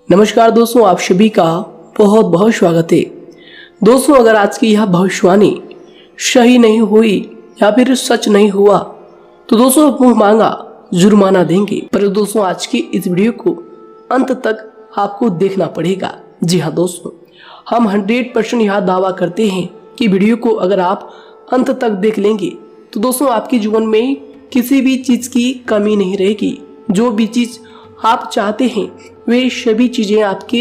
नमस्कार दोस्तों, आप सभी का बहुत बहुत स्वागत है। दोस्तों, अगर आज की यह भविष्यवाणी सही नहीं हुई या फिर सच नहीं हुआ तो दोस्तों मुंह मांगा जुर्माना देंगे। पर दोस्तों, आज की इस वीडियो को अंत तक आपको देखना पड़ेगा। जी हाँ दोस्तों, हम 100% यह दावा करते हैं कि वीडियो को अगर आप अंत तक देख लेंगे तो दोस्तों आपके जीवन में किसी भी चीज़ की कमी नहीं रहेगी। जो भी चीज़ आप चाहते हैं वे सभी चीज़ें आपके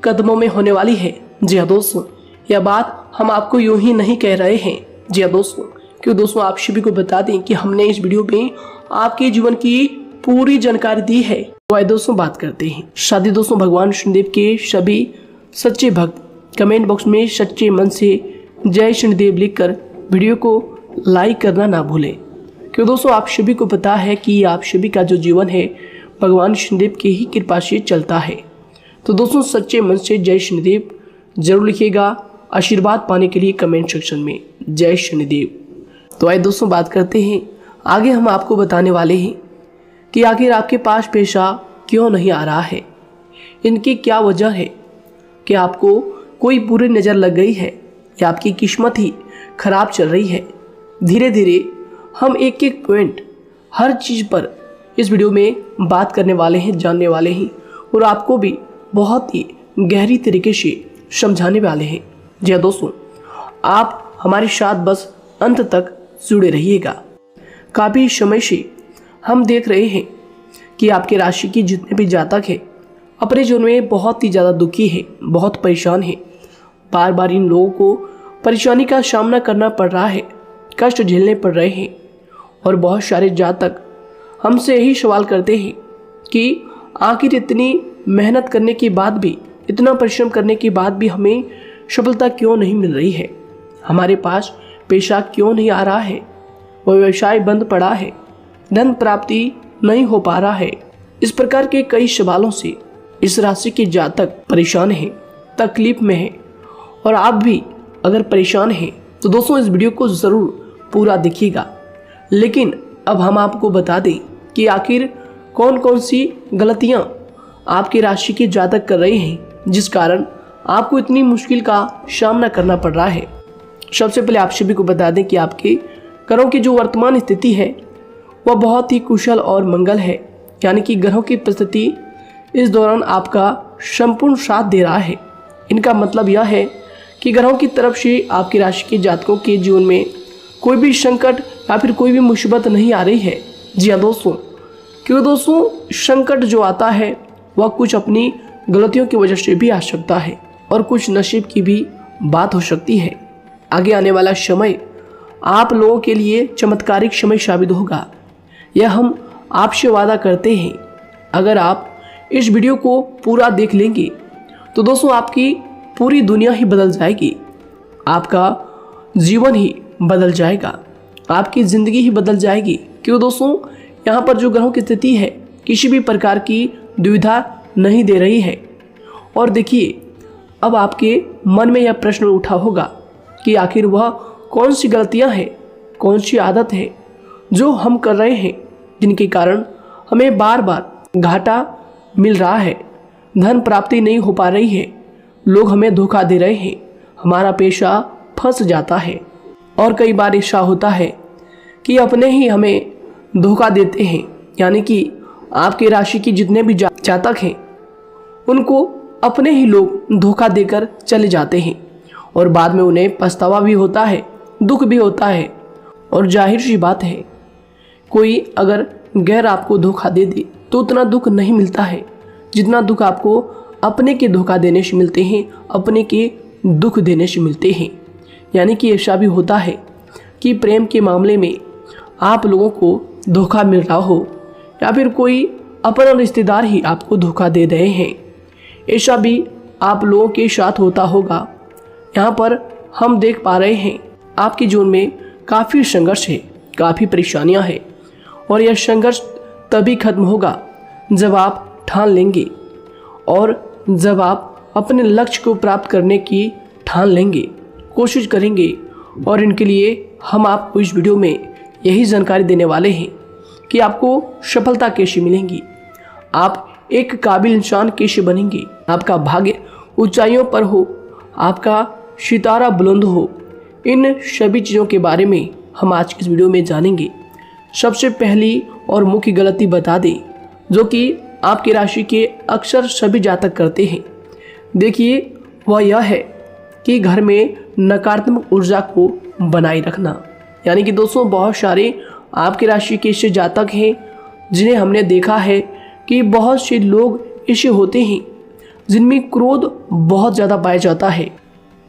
कदमों में होने वाली है। जी हाँ दोस्तों, यह बात हम आपको यूं ही नहीं कह रहे हैं। जी हाँ दोस्तों, क्यों दोस्तों आप सभी को बता दें कि हमने इस वीडियो में आपके जीवन की पूरी जानकारी दी है। तो आइए दोस्तों बात करते हैं। शादी दोस्तों, भगवान शनिदेव के सभी सच्चे भक्त कमेंट बॉक्स में सच्चे मन से जय शनिदेव लिखकर वीडियो को लाइक करना ना भूलें। क्यों दोस्तों आप सभी को पता है कि आप सभी का जो जीवन है भगवान शनिदेव की ही कृपा से चलता है। तो दोस्तों सच्चे मन से जय शनिदेव जरूर लिखिएगा आशीर्वाद पाने के लिए कमेंट सेक्शन में जय शनिदेव। तो आइए दोस्तों बात करते हैं। आगे हम आपको बताने वाले हैं कि आखिर आपके पास पैसा क्यों नहीं आ रहा है, इनकी क्या वजह है। कि आपको कोई बुरी नज़र लग गई है या आपकी किस्मत ही खराब चल रही है। धीरे धीरे हम एक एक पॉइंट हर चीज़ पर इस वीडियो में बात करने वाले हैं, जानने वाले हैं और आपको भी बहुत ही गहरी तरीके से समझाने वाले हैं। जी हाँ दोस्तों, आप हमारे साथ बस अंत तक जुड़े रहिएगा। काफ़ी समय से हम देख रहे हैं कि आपके राशि की जितने भी जातक हैं अपने जीवन में बहुत ही ज़्यादा दुखी है, बहुत परेशान है। बार बार इन लोगों को परेशानी का सामना करना पड़ रहा है, कष्ट झेलने पड़ रहे हैं। और बहुत सारे जातक हमसे यही सवाल करते हैं कि आखिर इतनी मेहनत करने के बाद भी, इतना परिश्रम करने के बाद भी हमें सफलता क्यों नहीं मिल रही है, हमारे पास पैसा क्यों नहीं आ रहा है, वह व्यवसाय बंद पड़ा है, धन प्राप्ति नहीं हो पा रहा है। इस प्रकार के कई सवालों से इस राशि के जातक परेशान हैं, तकलीफ में हैं। और आप भी अगर परेशान हैं तो दोस्तों इस वीडियो को ज़रूर पूरा देखिएगा। लेकिन अब हम आपको बता दें कि आखिर कौन कौन सी गलतियां आपकी राशि के जातक कर रहे हैं जिस कारण आपको इतनी मुश्किल का सामना करना पड़ रहा है। सबसे पहले आप सभी को बता दें कि आपके ग्रहों की जो वर्तमान स्थिति है वह बहुत ही कुशल और मंगल है। यानी कि ग्रहों की परिस्थिति इस दौरान आपका संपूर्ण साथ दे रहा है। इनका मतलब यह है कि ग्रहों की तरफ से आपकी राशि के जातकों के जीवन में कोई भी संकट या फिर कोई भी मुसीबत नहीं आ रही है। जी हाँ दोस्तों, क्योंकि दोस्तों संकट जो आता है वह कुछ अपनी गलतियों की वजह से भी आ सकता है और कुछ नसीब की भी बात हो सकती है। आगे आने वाला समय आप लोगों के लिए चमत्कारिक समय साबित होगा, यह हम आपसे वादा करते हैं। अगर आप इस वीडियो को पूरा देख लेंगे तो दोस्तों आपकी पूरी दुनिया ही बदल जाएगी, आपका जीवन ही बदल जाएगा, आपकी ज़िंदगी ही बदल जाएगी। क्यों दोस्तों यहाँ पर जो ग्रहों की स्थिति है किसी भी प्रकार की दुविधा नहीं दे रही है। और देखिए, अब आपके मन में यह प्रश्न उठा होगा कि आखिर वह कौन सी गलतियाँ हैं, कौन सी आदत है जो हम कर रहे हैं जिनके कारण हमें बार बार घाटा मिल रहा है, धन प्राप्ति नहीं हो पा रही है, लोग हमें धोखा दे रहे हैं, हमारा पैसा फंस जाता है। और कई बार ऐसा होता है कि अपने ही हमें धोखा देते हैं। यानी कि आपके राशि की जितने भी जातक हैं उनको अपने ही लोग धोखा देकर चले जाते हैं और बाद में उन्हें पछतावा भी होता है, दुख भी होता है। और जाहिर सी बात है, कोई अगर गैर आपको धोखा दे दे तो उतना दुख नहीं मिलता है जितना दुख आपको अपने के धोखा देने से मिलते हैं, अपने के दुख देने से मिलते हैं। यानी कि ऐसा भी होता है कि प्रेम के मामले में आप लोगों को धोखा मिल रहा हो या फिर कोई अपना रिश्तेदार ही आपको धोखा दे रहे हैं, ऐसा भी आप लोगों के साथ होता होगा। यहाँ पर हम देख पा रहे हैं आपके जीवन में काफ़ी संघर्ष है, काफ़ी परेशानियाँ हैं और यह संघर्ष तभी खत्म होगा जब आप ठान लेंगे और जब आप अपने लक्ष्य को प्राप्त करने की ठान लेंगे, कोशिश करेंगे। और इनके लिए हम आपको इस वीडियो में यही जानकारी देने वाले हैं कि आपको सफलता कैसे मिलेंगी, आप एक काबिल इंसान कैसे बनेंगे, आपका भाग्य ऊंचाइयों पर हो, आपका सितारा बुलंद हो। इन सभी चीज़ों के बारे में हम आज की इस वीडियो में जानेंगे। सबसे पहली और मुख्य गलती बता दें जो कि आपकी राशि के अक्सर सभी जातक करते हैं। देखिए, वह यह है कि घर में नकारात्मक ऊर्जा को बनाए रखना। यानी कि दोस्तों, बहुत सारे आपकी राशि के ऐसे जातक हैं जिन्हें हमने देखा है कि बहुत से लोग ऐसे होते हैं जिनमें क्रोध बहुत ज़्यादा पाया जाता है।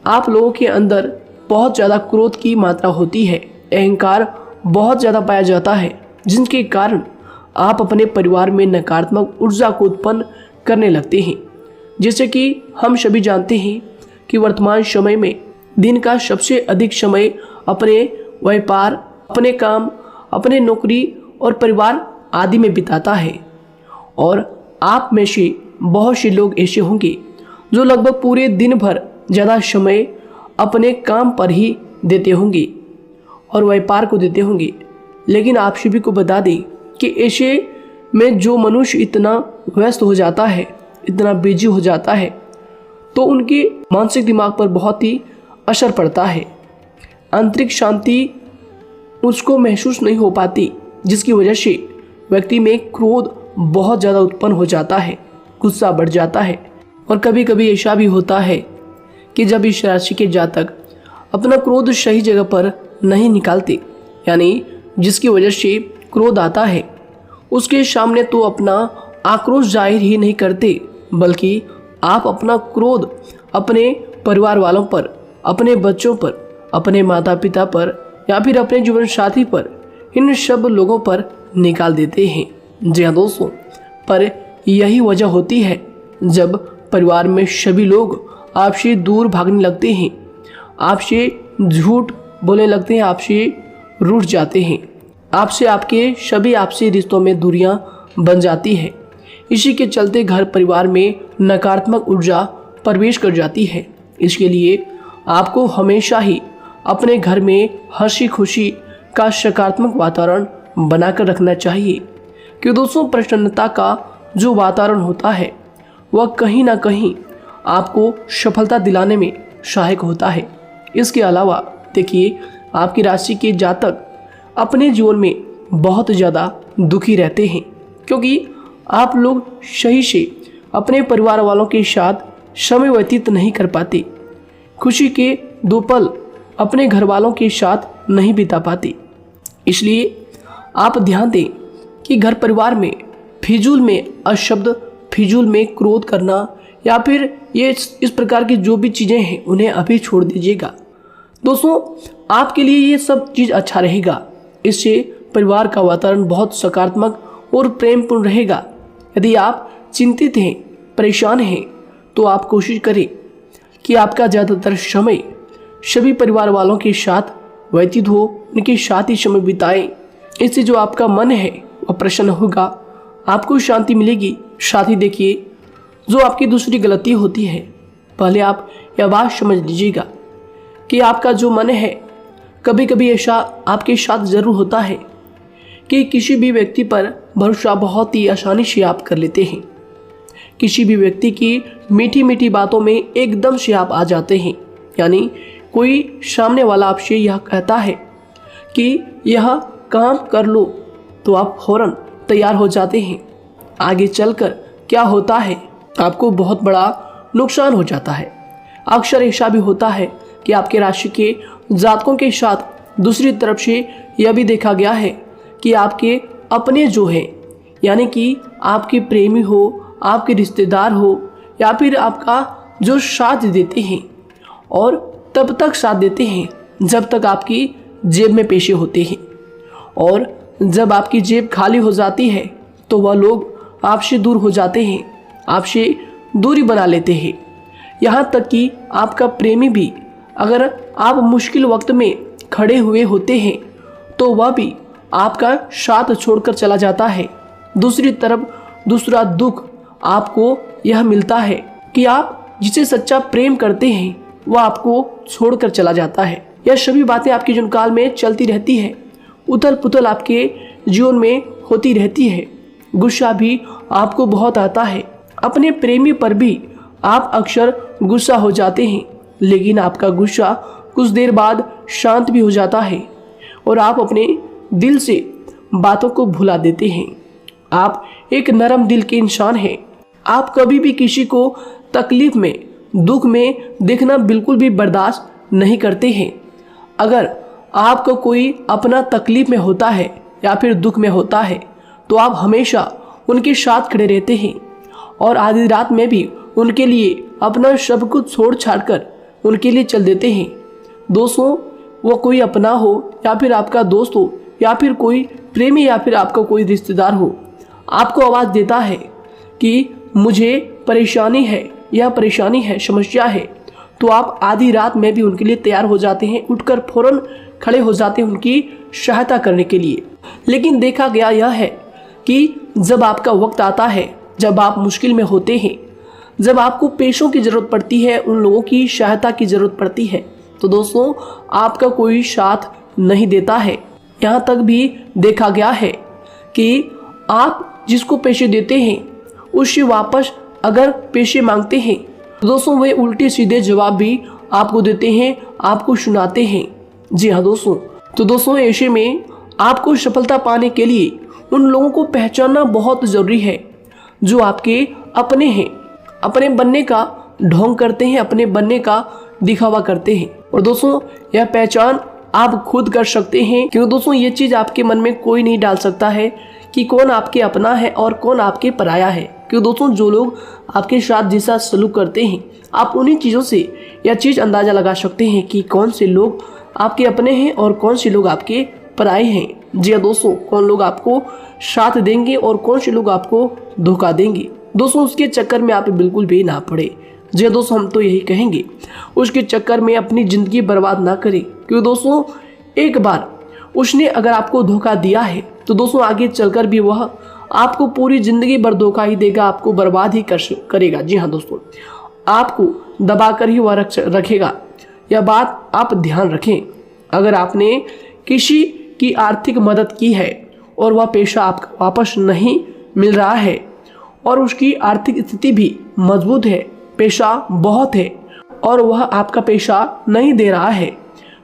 आप लोगों के अंदर बहुत ज़्यादा क्रोध की मात्रा होती है, अहंकार बहुत ज़्यादा पाया जाता है, जिनके कारण आप अपने परिवार में नकारात्मक ऊर्जा को उत्पन्न करने लगते हैं। जैसे कि हम सभी जानते हैं कि वर्तमान समय में दिन का सबसे अधिक समय अपने व्यापार, अपने काम, अपने नौकरी और परिवार आदि में बिताता है। और आप में से बहुत से लोग ऐसे होंगे जो लगभग पूरे दिन भर ज़्यादा समय अपने काम पर ही देते होंगे और व्यापार को देते होंगे। लेकिन आप सभी को बता दें कि ऐसे में जो मनुष्य इतना व्यस्त हो जाता है, इतना बिजी हो जाता है, तो उनके मानसिक दिमाग पर बहुत ही असर पड़ता है। आंतरिक शांति उसको महसूस नहीं हो पाती, जिसकी वजह से व्यक्ति में क्रोध बहुत ज़्यादा उत्पन्न हो जाता है, गुस्सा बढ़ जाता है। और कभी कभी ऐसा भी होता है कि जब इस राशि के जातक अपना क्रोध सही जगह पर नहीं निकालते, यानी जिसकी वजह से क्रोध आता है, उसके सामने तो अपना आक्रोश जाहिर ही नहीं करते, बल्कि आप अपना क्रोध अपने परिवार वालों पर, अपने बच्चों पर, अपने माता पिता पर या फिर अपने जीवन साथी पर, इन सब लोगों पर निकाल देते हैं। जी हाँ दोस्तों, पर यही वजह होती है जब परिवार में सभी लोग आपसे दूर भागने लगते हैं, आपसे झूठ बोलने लगते हैं, आपसे रूठ जाते हैं, आपसे आपके सभी आपसी रिश्तों में दूरियां बन जाती है। इसी के चलते घर परिवार में नकारात्मक ऊर्जा प्रवेश कर जाती है। इसके लिए आपको हमेशा ही अपने घर में हंसी खुशी का सकारात्मक वातावरण बनाकर रखना चाहिए। कि दोस्तों, प्रसन्नता का जो वातावरण होता है वह कहीं ना कहीं आपको सफलता दिलाने में सहायक होता है। इसके अलावा देखिए, आपकी राशि के जातक अपने जीवन में बहुत ज़्यादा दुखी रहते हैं, क्योंकि आप लोग सही से अपने परिवार वालों के साथ समय व्यतीत नहीं कर पाते, खुशी के दो पल अपने घर वालों के साथ नहीं बिता पाते। इसलिए आप ध्यान दें कि घर परिवार में फिजूल में अशब्द, फिजूल में क्रोध करना या फिर ये इस प्रकार की जो भी चीज़ें हैं उन्हें अभी छोड़ दीजिएगा। दोस्तों, आपके लिए ये सब चीज़ अच्छा रहेगा। इससे परिवार का वातावरण बहुत सकारात्मक और प्रेमपूर्ण रहेगा। यदि आप चिंतित हैं, परेशान हैं, तो आप कोशिश करें कि आपका ज़्यादातर समय सभी परिवार वालों के साथ व्यतीत हो, उनके साथ ही समय बिताएं। इससे जो आपका मन है वह प्रसन्न होगा, आपको शांति मिलेगी। साथ ही देखिए, जो आपकी दूसरी गलती होती है, पहले आप यह बात समझ लीजिएगा कि आपका जो मन है, कभी कभी ऐसा आपके साथ ज़रूर होता है कि किसी भी व्यक्ति पर भरोसा बहुत ही आसानी से आप कर लेते हैं। किसी भी व्यक्ति की मीठी मीठी बातों में एकदम से आप आ जाते हैं। यानी कोई सामने वाला आपसे यह कहता है कि यह काम कर लो, तो आप फौरन तैयार हो जाते हैं। आगे चलकर क्या होता है, आपको बहुत बड़ा नुकसान हो जाता है। अक्सर ऐसा भी होता है कि आपके राशि के जातकों के साथ दूसरी तरफ से यह भी देखा गया है कि आपके अपने जो हैं, यानी कि आपके प्रेमी हो, आपके रिश्तेदार हो या फिर आपका जो साथ देते हैं, और तब तक साथ देते हैं जब तक आपकी जेब में पैसे होते हैं, और जब आपकी जेब खाली हो जाती है तो वह लोग आपसे दूर हो जाते हैं, आपसे दूरी बना लेते हैं। यहाँ तक कि आपका प्रेमी भी, अगर आप मुश्किल वक्त में खड़े हुए होते हैं तो वह भी आपका साथ छोड़कर चला जाता है। दूसरी तरफ दूसरा दुख आपको यह मिलता है कि आप जिसे सच्चा प्रेम करते हैं वह आपको छोड़कर चला जाता है। यह सभी बातें आपके जीवन काल में चलती रहती है। उथल पुथल आपके जीवन में होती रहती है। गुस्सा भी आपको बहुत आता है। अपने प्रेमी पर भी आप अक्सर गुस्सा हो जाते हैं, लेकिन आपका गुस्सा कुछ देर बाद शांत भी हो जाता है और आप अपने दिल से बातों को भुला देते हैं। आप एक नरम दिल के इंसान हैं। आप कभी भी किसी को तकलीफ में, दुख में देखना बिल्कुल भी बर्दाश्त नहीं करते हैं। अगर आपको कोई अपना तकलीफ में होता है या फिर दुख में होता है तो आप हमेशा उनके साथ खड़े रहते हैं और आधी रात में भी उनके लिए अपना सब कुछ छोड़ छाड़ कर उनके लिए चल देते हैं। दोस्तों, वो कोई अपना हो या फिर आपका दोस्त हो या फिर कोई प्रेमी या फिर आपका कोई रिश्तेदार हो, आपको आवाज़ देता है कि मुझे परेशानी है, यह परेशानी है, समस्या है, तो आप आधी रात में भी उनके लिए तैयार हो जाते हैं, उठकर फौरन खड़े हो जाते हैं उनकी सहायता करने के लिए। लेकिन देखा गया यह है कि जब आपका वक्त आता है, जब आप मुश्किल में होते हैं, जब आपको पैसों की ज़रूरत पड़ती है, उन लोगों की सहायता की ज़रूरत पड़ती है, तो दोस्तों आपका कोई साथ नहीं देता है। यहाँ तक भी देखा गया है कि आप जिसको पैसे देते हैं उससे वापस अगर पैसे मांगते हैं तो दोस्तों वे उल्टे सीधे जवाब भी आपको देते हैं, आपको सुनाते हैं। जी हाँ दोस्तों, तो दोस्तों ऐसे में आपको सफलता पाने के लिए उन लोगों को पहचानना बहुत ज़रूरी है जो आपके अपने हैं, अपने बनने का ढोंग करते हैं, अपने बनने का दिखावा करते हैं। और दोस्तों यह पहचान आप खुद कर सकते हैं, क्योंकि दोस्तों ये चीज़ आपके मन में कोई नहीं डाल सकता है कि कौन आपके अपना है और कौन आपके पराया है। क्योंकि दोस्तों जो लोग आपके साथ जैसा सलूक करते हैं, आप उन्हीं चीज़ों से यह चीज़ अंदाज़ा लगा सकते हैं कि कौन से लोग आपके अपने हैं और कौन से लोग आपके पराए हैं। जी हाँ दोस्तों, कौन लोग आपको साथ देंगे और कौन से लोग आपको धोखा देंगे। दोस्तों उसके चक्कर में आप बिल्कुल भी ना पड़े। जी हाँ दोस्तों, हम तो यही कहेंगे उसके चक्कर में अपनी ज़िंदगी बर्बाद ना करें, क्योंकि दोस्तों एक बार उसने अगर आपको धोखा दिया है तो दोस्तों आगे चलकर भी वह आपको पूरी ज़िंदगी भर धोखा ही देगा, आपको बर्बाद ही करेगा। जी हाँ दोस्तों, आपको दबा कर ही वह रखेगा। यह बात आप ध्यान रखें। अगर आपने किसी की आर्थिक मदद की है और वह पैसा आपको वापस नहीं मिल रहा है और उसकी आर्थिक स्थिति भी मजबूत है, पैसा बहुत है और वह आपका पैसा नहीं दे रहा है,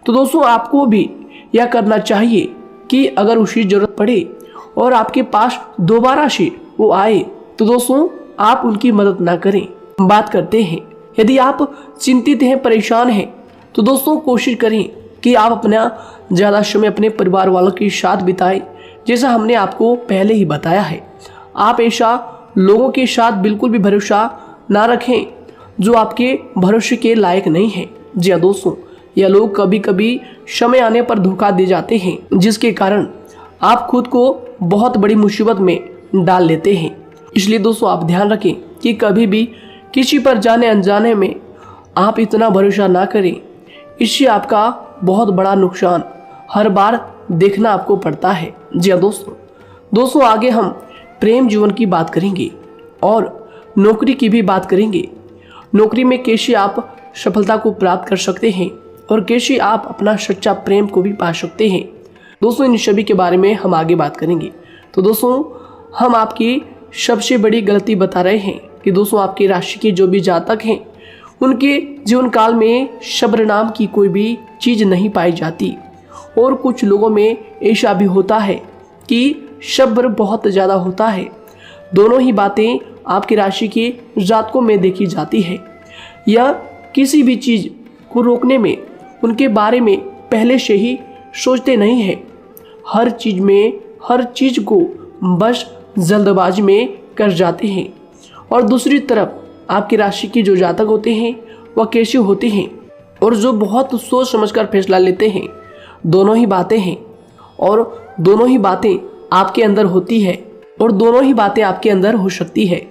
तो दोस्तों आपको भी यह करना चाहिए कि अगर उसकी ज़रूरत पड़े और आपके पास दोबारा से वो आए तो दोस्तों आप उनकी मदद ना करें। बात करते हैं, यदि आप चिंतित हैं, परेशान हैं, तो दोस्तों कोशिश करें कि आप अपना ज़्यादा समय अपने परिवार वालों के साथ बिताएं, जैसा हमने आपको पहले ही बताया है। आप ऐसा लोगों के साथ बिल्कुल भी भरोसा ना रखें जो आपके भरोसे के लायक नहीं है। जी हाँ दोस्तों, यह लोग कभी कभी समय आने पर धोखा दे जाते हैं, जिसके कारण आप खुद को बहुत बड़ी मुसीबत में डाल लेते हैं। इसलिए दोस्तों आप ध्यान रखें कि कभी भी किसी पर जाने अनजाने में आप इतना भरोसा ना करें, इससे आपका बहुत बड़ा नुकसान हर बार देखना आपको पड़ता है। जी हाँ दोस्तों आगे हम प्रेम जीवन की बात करेंगे और नौकरी की भी बात करेंगे। नौकरी में कैसे आप सफलता को प्राप्त कर सकते हैं और कैसे आप अपना सच्चा प्रेम को भी पा सकते हैं। दोस्तों इन सभी के बारे में हम आगे बात करेंगे। तो दोस्तों हम आपकी सबसे बड़ी गलती बता रहे हैं कि दोस्तों आपकी राशि के जो भी जातक हैं उनके जीवन काल में सब्र नाम की कोई भी चीज़ नहीं पाई जाती, और कुछ लोगों में ऐसा भी होता है कि सब्र बहुत ज़्यादा होता है। दोनों ही बातें आपकी राशि के जातकों में देखी जाती है। या किसी भी चीज़ को रोकने में उनके बारे में पहले से ही सोचते नहीं हैं, हर चीज़ को बस जल्दबाजी में कर जाते हैं। और दूसरी तरफ आपकी राशि के जो जातक होते हैं वह कैसे होते हैं और जो बहुत सोच समझकर फैसला लेते हैं। दोनों ही बातें हैं और दोनों ही बातें आपके अंदर होती है और दोनों ही बातें आपके अंदर हो सकती है,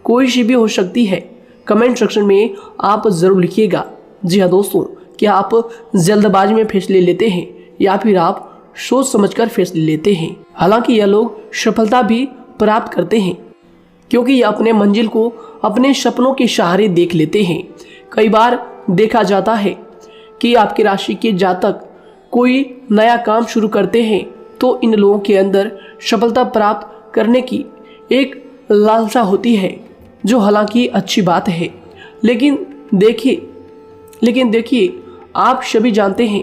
कोई सी भी हो सकती है। कमेंट सेक्शन में आप ज़रूर लिखिएगा। जी हाँ दोस्तों, क्या आप जल्दबाजी में फैसले लेते हैं या फिर आप सोच समझकर फैसले लेते हैं। हालांकि यह लोग सफलता भी प्राप्त करते हैं क्योंकि यह अपने मंजिल को अपने सपनों के सहारे देख लेते हैं। कई बार देखा जाता है कि आपकी राशि के जातक कोई नया काम शुरू करते हैं तो इन लोगों के अंदर सफलता प्राप्त करने की एक लालसा होती है, जो हालांकि अच्छी बात है, लेकिन देखिए आप सभी जानते हैं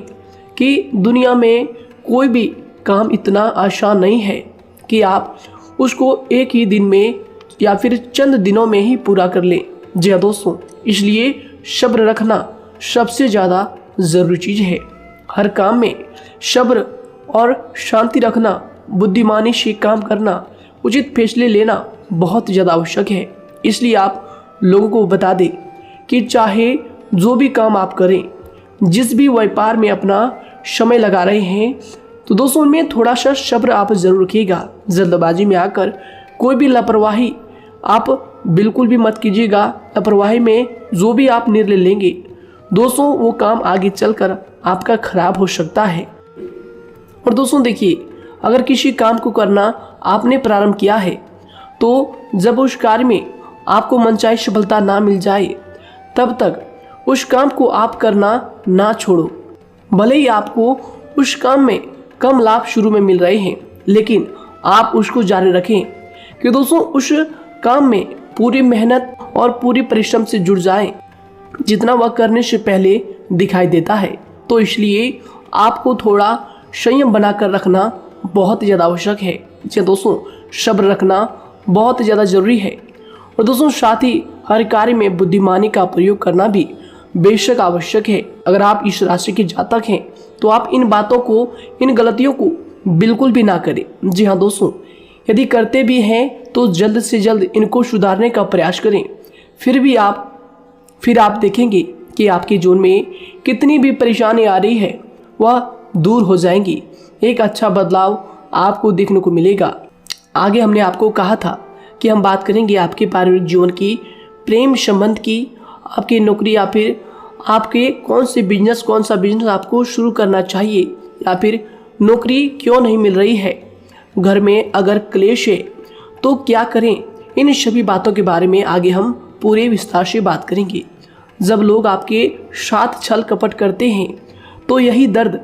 कि दुनिया में कोई भी काम इतना आसान नहीं है कि आप उसको एक ही दिन में या फिर चंद दिनों में ही पूरा कर लें। जी हाँ दोस्तों, इसलिए सब्र रखना सबसे ज़्यादा ज़रूरी चीज़ है। हर काम में सब्र और शांति रखना, बुद्धिमानी से काम करना, उचित फैसले लेना बहुत ज़्यादा आवश्यक है। इसलिए आप लोगों को बता दें कि चाहे जो भी काम आप करें, जिस भी व्यापार में अपना समय लगा रहे हैं, तो दोस्तों उनमें थोड़ा सा सब्र आप जरूर रखिएगा। जल्दबाजी में आकर कोई भी लापरवाही आप बिल्कुल भी मत कीजिएगा। लापरवाही में जो भी आप निर्णय लेंगे दोस्तों, वो काम आगे चलकर आपका खराब हो सकता है। और दोस्तों देखिए, अगर किसी काम को करना आपने प्रारंभ किया है, तो जब उस कार्य में आपको मनचाही सफलता ना मिल जाए, तब तक उस काम को आप करना ना छोड़ो। भले ही आपको उस काम में कम लाभ शुरू में मिल रहे हैं, लेकिन आप उसको जारी रखें कि दोस्तों उस काम में पूरी मेहनत और पूरी परिश्रम से जुड़ जाएं, जितना वह करने से पहले दिखाई देता है। तो इसलिए आपको थोड़ा संयम बनाकर रखना बहुत ज़्यादा आवश्यक है। जी दोस्तों, सब्र रखना बहुत ज़्यादा ज़रूरी है। और दोस्तों साथ ही हर कार्य में बुद्धिमानी का प्रयोग करना भी बेशक आवश्यक है। अगर आप इस राशि के जातक हैं, तो आप इन बातों को, इन गलतियों को बिल्कुल भी ना करें। जी हाँ दोस्तों, यदि करते भी हैं तो जल्द से जल्द इनको सुधारने का प्रयास करें। फिर आप देखेंगे कि आपके जीवन में कितनी भी परेशानी आ रही है, वह दूर हो जाएंगी। एक अच्छा बदलाव आपको देखने को मिलेगा। आगे हमने आपको कहा था कि हम बात करेंगे आपके पारिवारिक जीवन की, प्रेम संबंध की, आपकी नौकरी या फिर आपके कौन सा बिजनेस आपको शुरू करना चाहिए, या फिर नौकरी क्यों नहीं मिल रही है, घर में अगर क्लेश है तो क्या करें। इन सभी बातों के बारे में आगे हम पूरे विस्तार से बात करेंगे। जब लोग आपके साथ छल कपट करते हैं, तो यही दर्द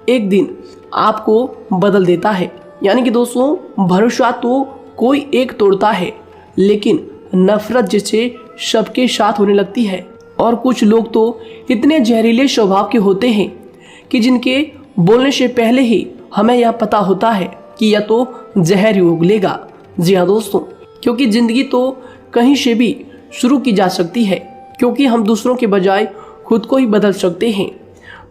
एक दिन आपको बदल देता है। यानी कि दोस्तों, भरोसा तो कोई एक तोड़ता है, लेकिन नफरत जैसे सबके साथ होने लगती है। और कुछ लोग तो इतने जहरीले स्वभाव के होते हैं कि जिनके बोलने से पहले ही हमें यह पता होता है कि यह तो जहर ही उगलेगा। जी हाँ दोस्तों, क्योंकि ज़िंदगी तो कहीं से भी शुरू की जा सकती है, क्योंकि हम दूसरों के बजाय खुद को ही बदल सकते हैं।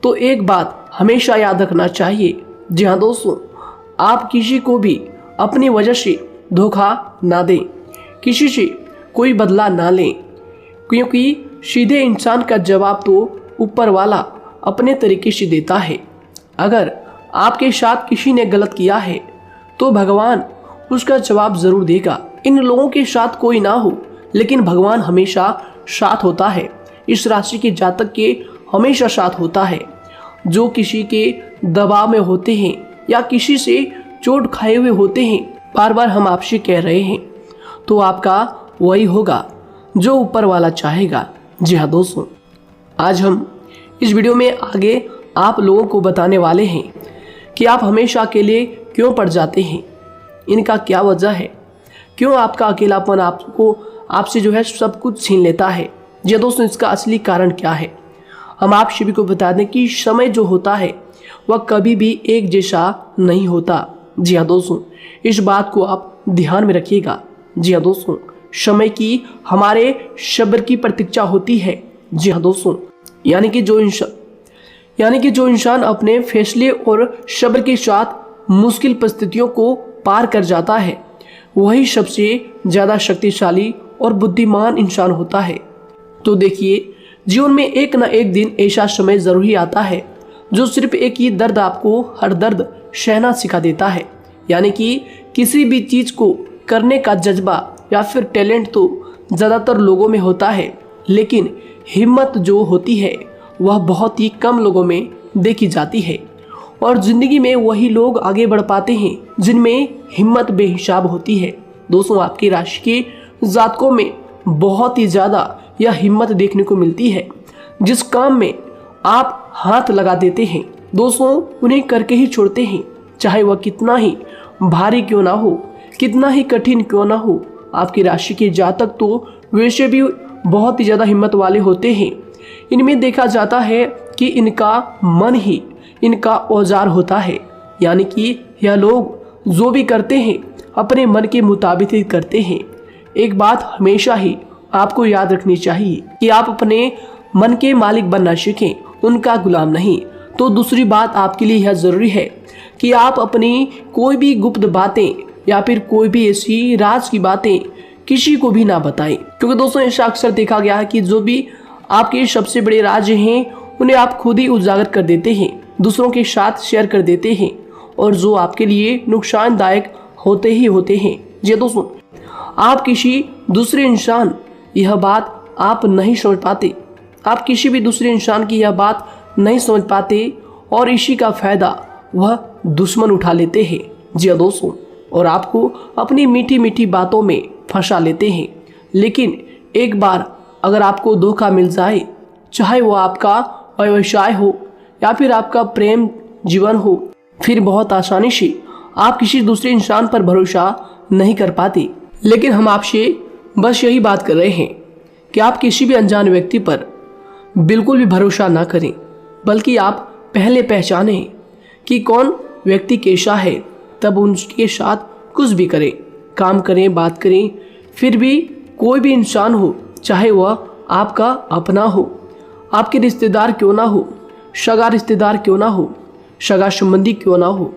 तो एक बात हमेशा याद रखना चाहिए। जी हाँ दोस्तों, आप किसी को भी अपनी वजह से धोखा ना दें, किसी से कोई बदला ना लें, क्योंकि सीधे इंसान का जवाब तो ऊपर वाला अपने तरीके से देता है। अगर आपके साथ किसी ने गलत किया है, तो भगवान उसका जवाब ज़रूर देगा। इन लोगों के साथ कोई ना हो, लेकिन भगवान हमेशा साथ होता है। इस राशि के जातक के हमेशा साथ होता है। जो किसी के दबाव में होते हैं या किसी से चोट खाए हुए होते हैं, बार बार हम आपसे कह रहे हैं, तो आपका वही होगा जो ऊपर वाला चाहेगा। जी हाँ दोस्तों, आज हम इस वीडियो में आगे आप लोगों को बताने वाले हैं कि आप हमेशा अकेले क्यों पड़ जाते हैं, इनका क्या वजह है, क्यों आपका अकेलापन आपसे जो है सब कुछ छीन लेता है। जी दोस्तों, इसका असली कारण क्या है, हम आप सभी को बता दें कि समय जो होता है वह कभी भी एक जैसा नहीं होता। जी हाँ दोस्तों, इस बात को आप ध्यान में रखिएगा। जी हाँ दोस्तों, समय की हमारे सब्र की प्रतीक्षा होती है। जी हाँ दोस्तों, यानी कि जो इंसान अपने फैसले और सब्र के साथ मुश्किल परिस्थितियों को पार कर जाता है, वही सबसे ज़्यादा शक्तिशाली और बुद्धिमान इंसान होता है। तो देखिए, जीवन में एक ना एक दिन ऐसा समय ज़रूर ही आता है जो सिर्फ एक ही दर्द आपको हर दर्द सहना सिखा देता है। यानी कि किसी भी चीज़ को करने का जज्बा या फिर टैलेंट तो ज़्यादातर लोगों में होता है, लेकिन हिम्मत जो होती है वह बहुत ही कम लोगों में देखी जाती है। और ज़िंदगी में वही लोग आगे बढ़ पाते हैं जिनमें हिम्मत बेहिसाब होती है। दोस्तों, आपकी राशि के जातकों में बहुत ही ज़्यादा यह हिम्मत देखने को मिलती है। जिस काम में आप हाथ लगा देते हैं दोस्तों, उन्हें करके ही छोड़ते हैं, चाहे वह कितना ही भारी क्यों ना हो, कितना ही कठिन क्यों ना हो। आपकी राशि के जातक तो वैसे भी बहुत ही ज़्यादा हिम्मत वाले होते हैं। इनमें देखा जाता है कि इनका मन ही इनका औजार होता है, यानी कि यह लोग जो भी करते हैं अपने मन के मुताबिक ही करते हैं। एक बात हमेशा ही आपको याद रखनी चाहिए कि आप अपने मन के मालिक बनना सीखें, उनका गुलाम नहीं। तो दूसरी बात आपके लिए यह ज़रूरी है कि आप अपनी कोई भी गुप्त बातें या फिर कोई भी ऐसी राज की बातें किसी को भी ना बताएं, क्योंकि दोस्तों ऐसा अक्सर देखा गया है कि जो भी आपके सबसे बड़े राज हैं उन्हें आप खुद ही उजागर कर देते हैं, दूसरों के साथ शेयर कर देते हैं, और जो आपके लिए नुकसानदायक होते ही होते हैं। जी दोस्तों, आप किसी दूसरे इंसान यह बात आप नहीं समझ पाते, आप किसी भी दूसरे इंसान की यह बात नहीं समझ पाते, और इसी का फायदा वह दुश्मन उठा लेते हैं। जी दोस्तों, और आपको अपनी मीठी मीठी बातों में फंसा लेते हैं। लेकिन एक बार अगर आपको धोखा मिल जाए, चाहे वो आपका व्यवसाय हो या फिर आपका प्रेम जीवन हो, फिर बहुत आसानी से आप किसी दूसरे इंसान पर भरोसा नहीं कर पाते। लेकिन हम आपसे बस यही बात कर रहे हैं कि आप किसी भी अनजान व्यक्ति पर बिल्कुल भी भरोसा ना करें, बल्कि आप पहले पहचानें कि कौन व्यक्ति कैसा है, तब उनके साथ कुछ भी करें, काम करें, बात करें। फिर भी कोई भी इंसान हो, चाहे वह आपका अपना हो, आपके रिश्तेदार क्यों ना हो, सगा रिश्तेदार क्यों ना हो, सगा संबंधी क्यों ना हो,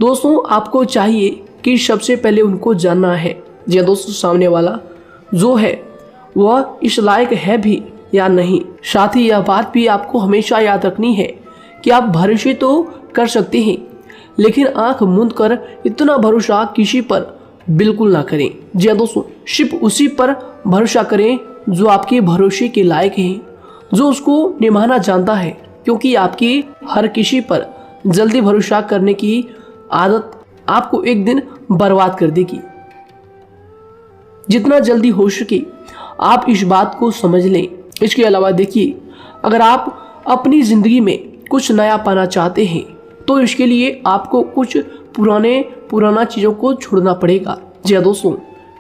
दोस्तों आपको चाहिए कि सबसे पहले उनको जानना है जी दोस्तों सामने वाला जो है वह इस लायक है भी या नहीं। साथ ही यह बात भी आपको हमेशा याद रखनी है कि आप भरोसे तो कर सकते हैं, लेकिन आंख मूंद कर इतना भरोसा किसी पर बिल्कुल ना करें। जी दोस्तों, सिर्फ उसी पर भरोसा करें जो आपके भरोसे के लायक है, जो उसको निभाना जानता है, क्योंकि आपकी हर किसी पर जल्दी भरोसा करने की आदत आपको एक दिन बर्बाद कर देगी। जितना जल्दी हो सके आप इस बात को समझ लें। इसके अलावा देखिए, अगर आप अपनी ज़िंदगी में कुछ नया पाना चाहते हैं तो इसके लिए आपको कुछ पुराना चीज़ों को छोड़ना पड़ेगा। जी दोस्तों,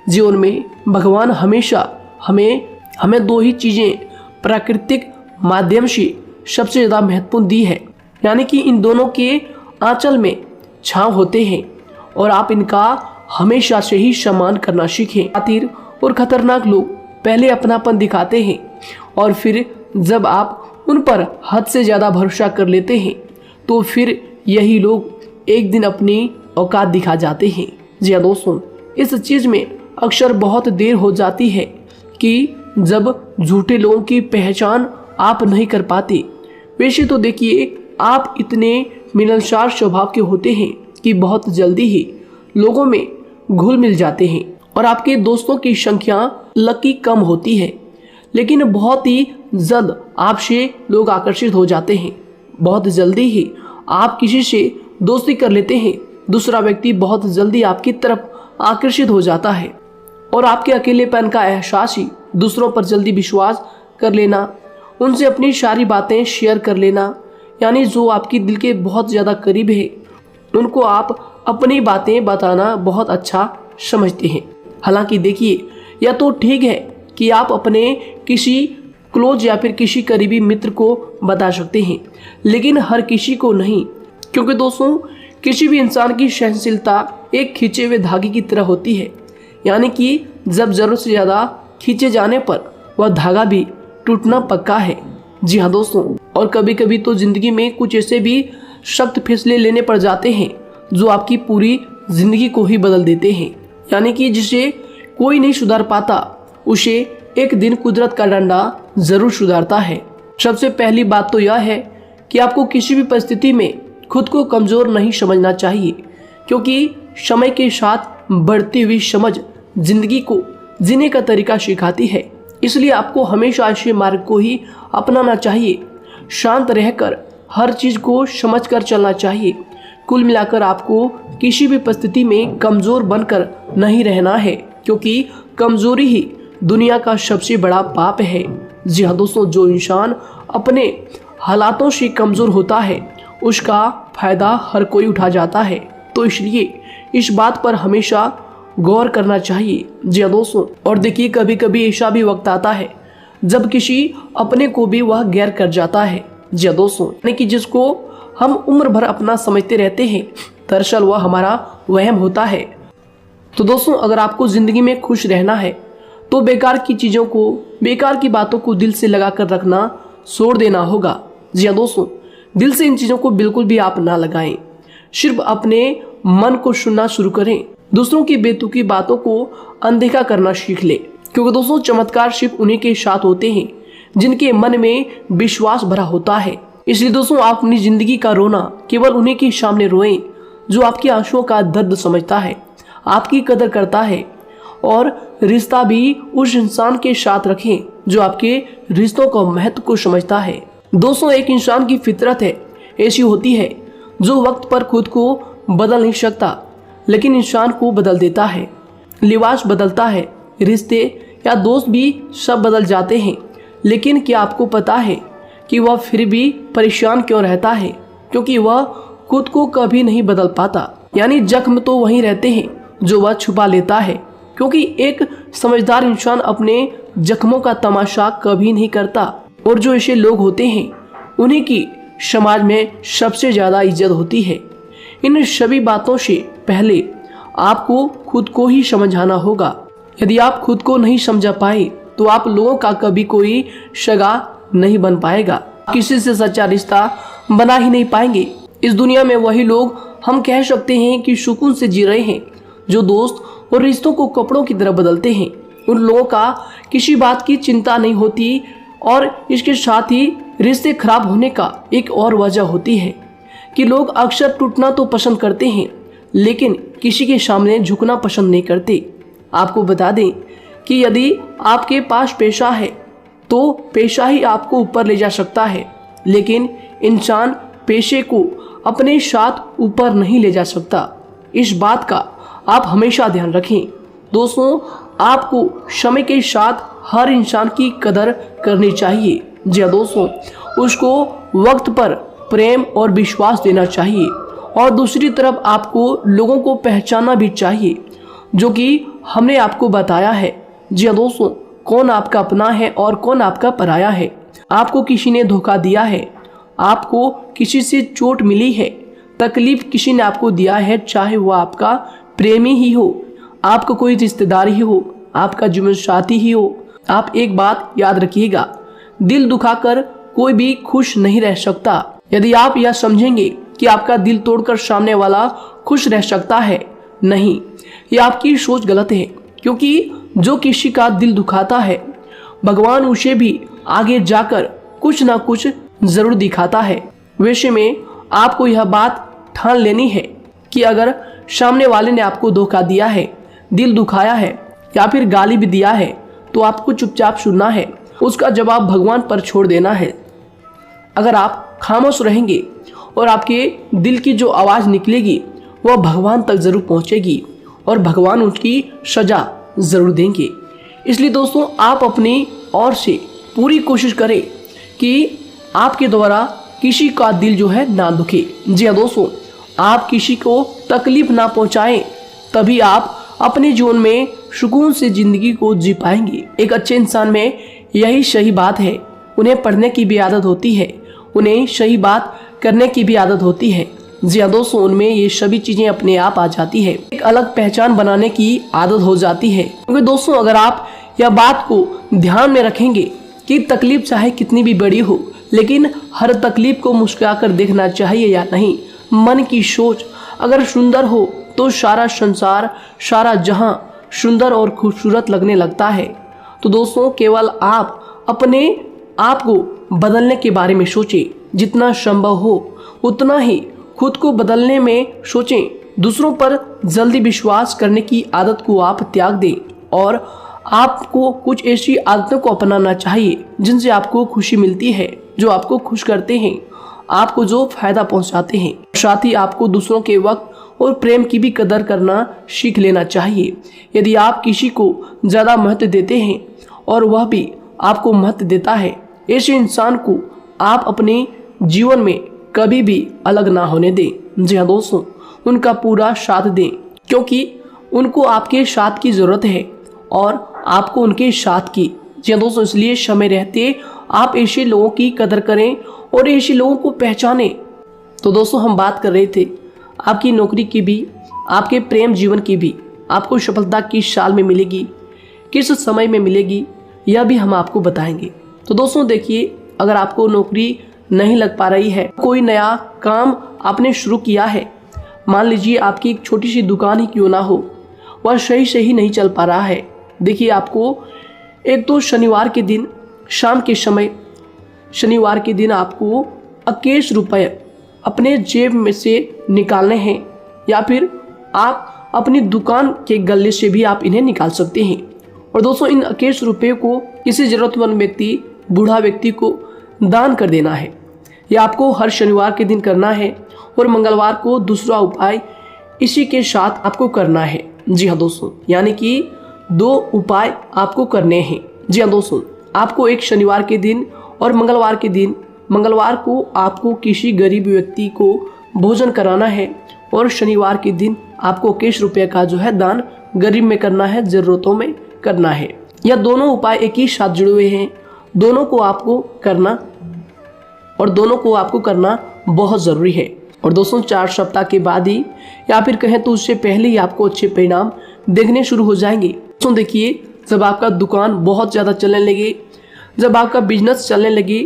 जीवन में भगवान हमेशा हमें दो ही चीज़ें प्राकृतिक माध्यम से सबसे ज़्यादा महत्वपूर्ण दी है, यानी कि इन दोनों के आंचल में छांव होते हैं, और आप इनका हमेशा से ही सम्मान करना सीखें। खातिर और खतरनाक लोग पहले अपनापन दिखाते हैं, और फिर जब आप उन पर हद से ज़्यादा भरोसा कर लेते हैं तो फिर यही लोग एक दिन अपनी औकात दिखा जाते हैं। जी हाँ दोस्तों, इस चीज़ में अक्सर बहुत देर हो जाती है कि जब झूठे लोगों की पहचान आप नहीं कर पाते। वैसे तो देखिए, आप इतने मिलनसार स्वभाव के होते हैं कि बहुत जल्दी ही लोगों में घुल मिल जाते हैं, और आपके दोस्तों की संख्या लकी कम होती है, लेकिन बहुत ही जल्द आपसे लोग आकर्षित हो जाते हैं। बहुत जल्दी ही आप किसी से दोस्ती कर लेते हैं, दूसरा व्यक्ति बहुत जल्दी आपकी तरफ आकर्षित हो जाता है, और आपके अकेलेपन का एहसास ही दूसरों पर जल्दी विश्वास कर लेना, उनसे अपनी सारी बातें शेयर कर लेना, यानी जो आपकी दिल के बहुत ज़्यादा करीब है उनको आप अपनी बातें बताना बहुत अच्छा समझते हैं। हालांकि देखिए, यह तो ठीक है कि आप अपने किसी क्लोज या फिर किसी करीबी मित्र को बता सकते हैं, लेकिन हर किसी को नहीं, क्योंकि दोस्तों किसी भी इंसान की सहनशीलता एक खींचे हुए धागे की तरह होती है, यानी कि जब ज़रूरत से ज़्यादा खींचे जाने पर वह धागा भी टूटना पक्का है। जी हाँ दोस्तों, और कभी कभी तो ज़िंदगी में कुछ ऐसे भी सख्त फैसले लेने पड़ जाते हैं जो आपकी पूरी ज़िंदगी को ही बदल देते हैं, यानी कि जिसे कोई नहीं सुधार पाता उसे एक दिन कुदरत का डंडा ज़रूर सुधारता है। सबसे पहली बात तो यह है कि आपको किसी भी परिस्थिति में खुद को कमज़ोर नहीं समझना चाहिए, क्योंकि समय के साथ बढ़ती हुई समझ जिंदगी को जीने का तरीका सिखाती है। इसलिए आपको हमेशा ऐसे मार्ग को ही अपनाना चाहिए, शांत रहकर हर चीज़ को समझकर चलना चाहिए। कुल मिलाकर आपको किसी भी परिस्थिति में कमज़ोर बनकर नहीं रहना है, क्योंकि कमज़ोरी ही दुनिया का सबसे बड़ा पाप है। जी हाँ दोस्तों, जो इंसान अपने हालातों से कमज़ोर होता है उसका फ़ायदा हर कोई उठा जाता है, तो इसलिए इस बात पर हमेशा गौर करना चाहिए। जी हाँ दोस्तों, और देखिए कभी कभी ऐसा भी वक्त आता है जब किसी अपने को भी वह गैर कर जाता है। जी हाँ दोस्तों, यानी कि जिसको हम उम्र भर अपना समझते रहते हैं, दरअसल वह हमारा वहम होता है। तो दोस्तों, अगर आपको जिंदगी में खुश रहना है तो बेकार की चीज़ों को, बेकार की बातों को दिल से लगा कर रखना छोड़ देना होगा। जी हाँ दोस्तों, दिल से इन चीज़ों को बिल्कुल भी आप ना लगाएं। सिर्फ अपने मन को सुनना शुरू करें। दूसरों की बेतुकी बातों को अनदेखा करना सीख ले, क्योंकि दोस्तों चमत्कार सिर्फ उन्हीं के साथ होते हैं जिनके मन में विश्वास भरा होता है। इसलिए दोस्तों, आप अपनी जिंदगी का रोना केवल उन्हीं के सामने रोएं जो आपके आंसुओं का दर्द समझता है, आपकी कदर करता है, और रिश्ता भी उस इंसान के साथ रखें जो आपके रिश्तों का महत्व को समझता है। दोस्तों, एक इंसान की फितरत है ऐसी होती है जो वक्त पर खुद को बदल नहीं सकता, लेकिन इंसान को बदल देता है। लिबास बदलता है, रिश्ते या दोस्त भी सब बदल जाते हैं, लेकिन क्या आपको पता है कि वह फिर भी परेशान क्यों रहता है? क्योंकि वह खुद को कभी नहीं बदल पाता। यानी जख्म तो वहीं रहते हैं जो वह छुपा लेता है, क्योंकि एक समझदार इंसान अपने जख्मों का तमाशा कभी नहीं करता, और जो ऐसे लोग होते हैं उन्हीं की समाज में सबसे ज्यादा इज्जत होती है। इन सभी बातों से पहले आपको खुद को ही समझाना होगा। यदि आप खुद को नहीं समझा पाए तो आप लोगों का कभी कोई सगा नहीं बन पाएगा, किसी से सच्चा रिश्ता बना ही नहीं पाएंगे। इस दुनिया में वही लोग हम कह सकते हैं कि सुकून से जी रहे हैं जो दोस्त और रिश्तों को कपड़ों की तरह बदलते हैं। उन लोगों का किसी बात की चिंता नहीं होती, और इसके साथ ही रिश्ते खराब होने का एक और वजह होती है कि लोग अक्सर टूटना तो पसंद करते हैं, लेकिन किसी के सामने झुकना पसंद नहीं करते। आपको बता दें कि यदि आपके पास पैसा है तो पैसा ही आपको ऊपर ले जा सकता है, लेकिन इंसान पैसे को अपने साथ ऊपर नहीं ले जा सकता। इस बात का आप हमेशा ध्यान रखें। दोस्तों, आपको समय के साथ हर इंसान की कदर करनी चाहिए। जी हाँ दोस्तों, उसको वक्त पर प्रेम और विश्वास देना चाहिए, और दूसरी तरफ आपको लोगों को पहचानना भी चाहिए जो कि हमने आपको बताया है। जी हाँ दोस्तों, कौन आपका अपना है और कौन आपका पराया है। आपको किसी ने धोखा दिया है, आपको किसी से चोट मिली है, तकलीफ किसी ने आपको दिया है, चाहे वो आपका प्रेमी ही हो, आपका कोई रिश्तेदार ही हो, आपका जीवन साथी ही हो। आप एक बात याद रखिएगा, दिल दुखाकर कोई भी खुश नहीं रह सकता। यदि आप यह समझेंगे कि आपका दिल तोड़कर सामने वाला खुश रह सकता है, नहीं, ये आपकी सोच गलत है, क्योंकि जो किसी का दिल दुखाता है भगवान उसे भी आगे जाकर कुछ ना कुछ जरूर दिखाता है। वैसे में आपको यह बात ठान लेनी है कि अगर सामने वाले ने आपको धोखा दिया है, दिल दुखाया है या फिर गाली भी दिया है, तो आपको चुपचाप सुनना है, उसका जवाब भगवान पर छोड़ देना है। अगर आप खामोश रहेंगे और आपके दिल की जो आवाज़ निकलेगी वह भगवान तक जरूर पहुंचेगी, और भगवान उसकी सजा ज़रूर देंगे। इसलिए दोस्तों, आप अपनी ओर से पूरी कोशिश करें कि आपके द्वारा किसी का दिल जो है ना दुखे। जी हाँ दोस्तों, आप किसी को तकलीफ ना पहुंचाएं, तभी आप अपने जीवन में सुकून से ज़िंदगी को जी पाएंगे। एक अच्छे इंसान में यही सही बात है, उन्हें पढ़ने की भी आदत होती है, उन्हें सही बात करने की भी आदत होती है। जी हाँ दोस्तों, उनमें ये सभी चीज़ें अपने आप आ जाती है, एक अलग पहचान बनाने की आदत हो जाती है। क्योंकि दोस्तों, अगर आप यह बात को ध्यान में रखेंगे कि तकलीफ चाहे कितनी भी बड़ी हो, लेकिन हर तकलीफ को मुस्कुराकर देखना चाहिए या नहीं। मन की सोच अगर सुंदर हो तो सारा संसार, सारा जहां सुंदर और खूबसूरत लगने लगता है। तो दोस्तों, केवल आप अपने आप को बदलने के बारे में सोचें, जितना संभव हो उतना ही खुद को बदलने में सोचें। दूसरों पर जल्दी विश्वास करने की आदत को आप त्याग दें, और आपको कुछ ऐसी आदतों को अपनाना चाहिए जिनसे आपको खुशी मिलती है, जो आपको खुश करते हैं, आपको जो फायदा पहुंचाते हैं। साथ ही आपको दूसरों के वक्त और प्रेम की भी कदर करना सीख लेना चाहिए। यदि आप किसी को ज़्यादा महत्व देते हैं और वह भी आपको महत्व देता है, ऐसे इंसान को आप अपने जीवन में कभी भी अलग ना होने दें। जी हाँ दोस्तों, उनका पूरा साथ दें, क्योंकि उनको आपके साथ की ज़रूरत है और आपको उनके साथ की जी हाँ दोस्तों, इसलिए समय रहते आप ऐसे लोगों की कदर करें और ऐसे लोगों को पहचानें। तो दोस्तों हम बात कर रहे थे आपकी नौकरी की भी, आपके प्रेम जीवन की भी। आपको सफलता किस साल में मिलेगी, किस समय में मिलेगी, यह भी हम आपको बताएंगे। तो दोस्तों देखिए, अगर आपको नौकरी नहीं लग पा रही है, कोई नया काम आपने शुरू किया है, मान लीजिए आपकी एक छोटी सी दुकान ही क्यों ना हो, वह सही से ही नहीं चल पा रहा है। देखिए, आपको एक तो शनिवार के दिन शाम के समय, शनिवार के दिन आपको 21 रुपये अपने जेब में से निकालने हैं, या फिर आप अपनी दुकान के गले से भी आप इन्हें निकाल सकते हैं। और दोस्तों इन 21 रुपये को किसी ज़रूरतमंद व्यक्ति, बूढ़ा व्यक्ति को दान कर देना है। यह आपको हर शनिवार के दिन करना है और मंगलवार को दूसरा उपाय इसी के साथ आपको करना है। जी हाँ दोस्तों, यानी कि 2 उपाय आपको करने हैं। जी हाँ दोस्तों, आपको एक शनिवार के दिन और मंगलवार के दिन, मंगलवार को आपको किसी गरीब व्यक्ति को भोजन कराना है और शनिवार के दिन आपको 21 रुपये का जो है दान गरीब में करना है, ज़रूरतों में करना है। यह दोनों उपाय एक ही साथ जुड़े हुए हैं, दोनों को आपको करना और दोनों को आपको करना बहुत ज़रूरी है। और दोस्तों 4 सप्ताह के बाद ही, या फिर कहें तो उससे पहले ही आपको अच्छे परिणाम देखने शुरू हो जाएंगे। दोस्तों देखिए, जब आपका दुकान बहुत ज़्यादा चलने लगे, जब आपका बिजनेस चलने लगे,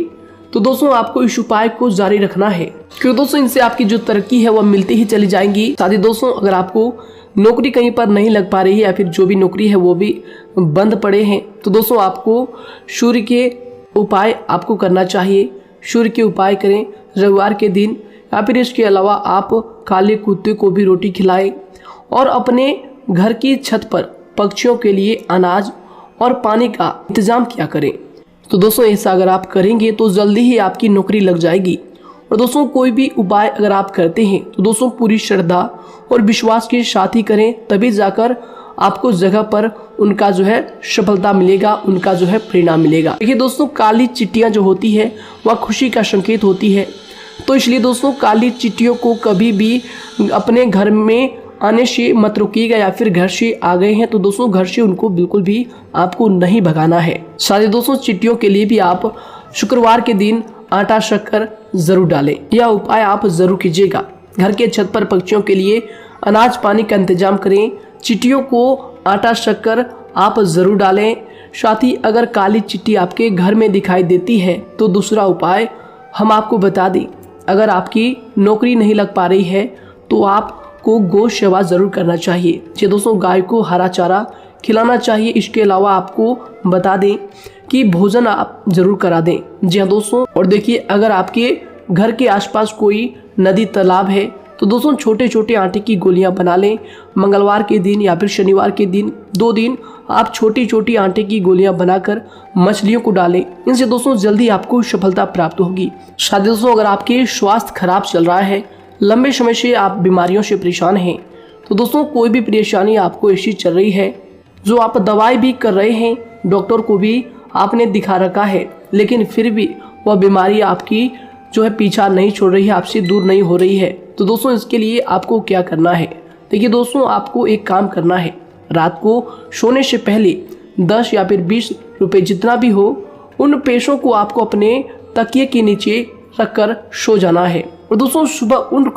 तो दोस्तों आपको इस उपाय को जारी रखना है, क्योंकि दोस्तों इनसे आपकी जो तरक्की है वह मिलती ही चली जाएंगी। साथ ही दोस्तों, अगर आपको नौकरी कहीं पर नहीं लग पा रही है, या फिर जो भी नौकरी है वो भी बंद पड़े हैं, तो दोस्तों आपको सूर्य के उपाय आपको करना चाहिए। सूर्य के उपाय करें रविवार के दिन, या फिर इसके अलावा आप काले कुत्ते को भी रोटी खिलाएं और अपने घर की छत पर पक्षियों के लिए अनाज और पानी का इंतजाम किया करें। तो दोस्तों ऐसा अगर आप करेंगे तो जल्दी ही आपकी नौकरी लग जाएगी। और दोस्तों कोई भी उपाय अगर आप करते हैं तो दोस्तों पूरी श्रद्धा और विश्वास के साथ ही करें, तभी जाकर आपको जगह पर उनका जो है सफलता मिलेगा, उनका जो है परिणाम मिलेगा। देखिए दोस्तों, काली चिट्टियाँ जो होती है वह खुशी का संकेत होती है, तो इसलिए दोस्तों काली चिट्टियों को कभी भी अपने घर में आने से मत रोकिएगा, या फिर घर से आ गए हैं तो दोस्तों घर से उनको बिल्कुल भी आपको नहीं भगाना है। साथ ही दोस्तों चिट्टियों के लिए भी आप शुक्रवार के दिन आटा शक्कर जरूर डालें, यह उपाय आप जरूर कीजिएगा। घर के छत पर पक्षियों के लिए अनाज पानी का इंतजाम करें, चिट्टियों को आटा शक्कर आप जरूर डालें। साथ ही अगर काली चिट्टी आपके घर में दिखाई देती है तो दूसरा उपाय हम आपको बता दें, अगर आपकी नौकरी नहीं लग पा रही है तो आपको गौ सेवा जरूर करना चाहिए। जी दोस्तों, गाय को हरा चारा खिलाना चाहिए। इसके अलावा आपको बता दें कि भोजन आप जरूर करा दें। जी हाँ दोस्तों, और देखिए, अगर आपके घर के आसपास कोई नदी तालाब है तो दोस्तों छोटे छोटे आटे की गोलियां बना लें। मंगलवार के दिन या फिर शनिवार के दिन 2 दिन आप छोटी छोटी आटे की गोलियां बनाकर मछलियों को डालें। इनसे दोस्तों जल्दी आपको सफलता प्राप्त होगी। साथ ही दोस्तों, अगर आपके स्वास्थ्य खराब चल रहा है, लंबे समय से आप बीमारियों से परेशान हैं, तो दोस्तों कोई भी परेशानी आपको ऐसी चल रही है जो आप दवाई भी कर रहे हैं, डॉक्टर को भी आपने दिखा रखा है, लेकिन फिर भी वह बीमारी आपकी जो है पीछा नहीं छोड़ रही है, आपसे दूर नहीं हो रही है, तो दोस्तों इसके लिए आपको क्या करना है। देखिए दोस्तों, आपको एक काम करना है, रात को सोने से पहले 10 या फिर 20 रुपए जितना भी हो, उन पैसों को आपको अपने तकिए के नीचे रखकर सो जाना है। और दोस्तों सुबह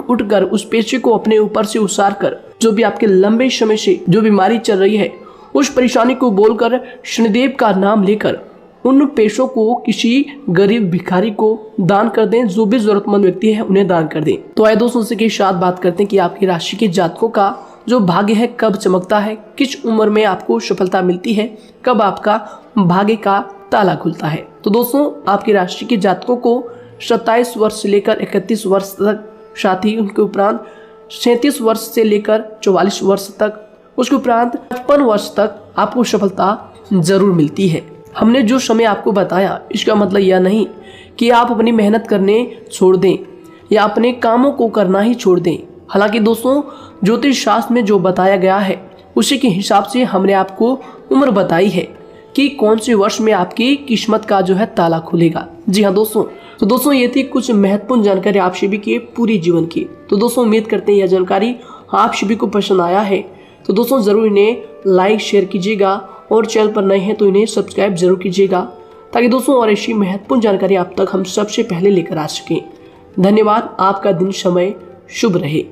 उठकर उस पैसे को अपने ऊपर से उतार कर, जो भी आपके लंबे समय से जो बीमारी चल रही है उस परेशानी को बोलकर शनिदेव का नाम लेकर उन पैसों को किसी गरीब भिखारी को दान कर दें। जो भी जरूरतमंद व्यक्ति है उन्हें दान कर दें। तो आइए दोस्तों इसी के साथ बात करते हैं कि आपकी राशि के जातकों का जो भाग्य है कब चमकता है, किस उम्र में आपको सफलता मिलती है, कब आपका भाग्य का ताला खुलता है। तो दोस्तों आपकी राशि के जातकों को 27 वर्ष से लेकर 31 वर्ष तक, साथ ही उनके उपरांत 37 वर्ष से लेकर 44 वर्ष तक, उसके उपरांत 55 वर्ष तक आपको सफलता जरूर मिलती है। हमने जो समय आपको बताया इसका मतलब यह नहीं कि आप अपनी मेहनत करने छोड़ दें या अपने कामों को करना ही छोड़ दें। हालांकि दोस्तों ज्योतिष शास्त्र में जो बताया गया है उसी के हिसाब से हमने आपको उम्र बताई है कि कौन से वर्ष में आपकी किस्मत का जो है ताला खुलेगा। जी हाँ दोस्तों, तो दोस्तों ये थी कुछ महत्वपूर्ण जानकारी आप सभी के पूरी जीवन की। तो दोस्तों उम्मीद करते हैं यह जानकारी आप सभी को पसंद आया है। तो दोस्तों जरूर इन्हें लाइक शेयर कीजिएगा और चैनल पर नए हैं तो इन्हें सब्सक्राइब जरूर कीजिएगा, ताकि दोस्तों और ऐसी महत्वपूर्ण जानकारी आप तक हम सबसे पहले लेकर आ सकें। धन्यवाद। आपका दिन समय शुभ रहे।